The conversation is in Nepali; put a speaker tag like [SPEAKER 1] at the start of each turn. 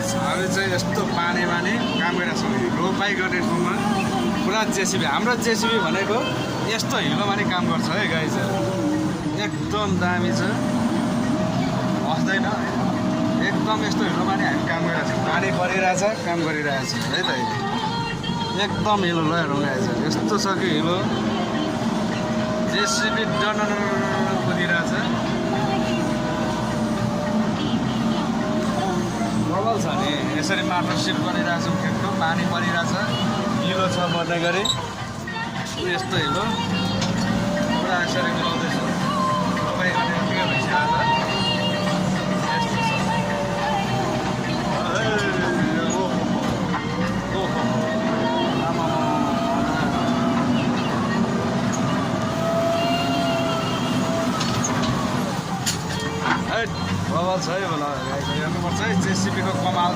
[SPEAKER 1] हामी चाहिँ यस्तो पानीमा नि काम गरिरहेको छौँ। रोपाइ गर्ने ठाउँमा पुरा जेसिबी, हाम्रो जेसिबी भनेको यस्तो हिलोमा नि काम गर्छ है गाइस। एकदम दामी छ, हस्दैन एकदम यस्तो हिलोमा नि हामी काम गरिरहेको छौँ। पानी परिरहेछ, काम गरिरहेछ है त। एकदम हिलो ल हेरौँ गाइस, यस्तो छ कि हिलो जेसिबी डन कुदिरहेछ। प्रबल छ नि, यसरी माटो सिफ्ट गरिरहेछौँ खेतको, पानी परिरहेछ, हिलो छ भन्ने गरी यस्तो हिलो पुरा यसरी मिलाउँदैछौँ। रोपाइ गर्ने यतिकै भइसकेको छ, यस्तो छ। प्रबल छ है होला, हेर्नुपर्छ है जेसिबीको कमाल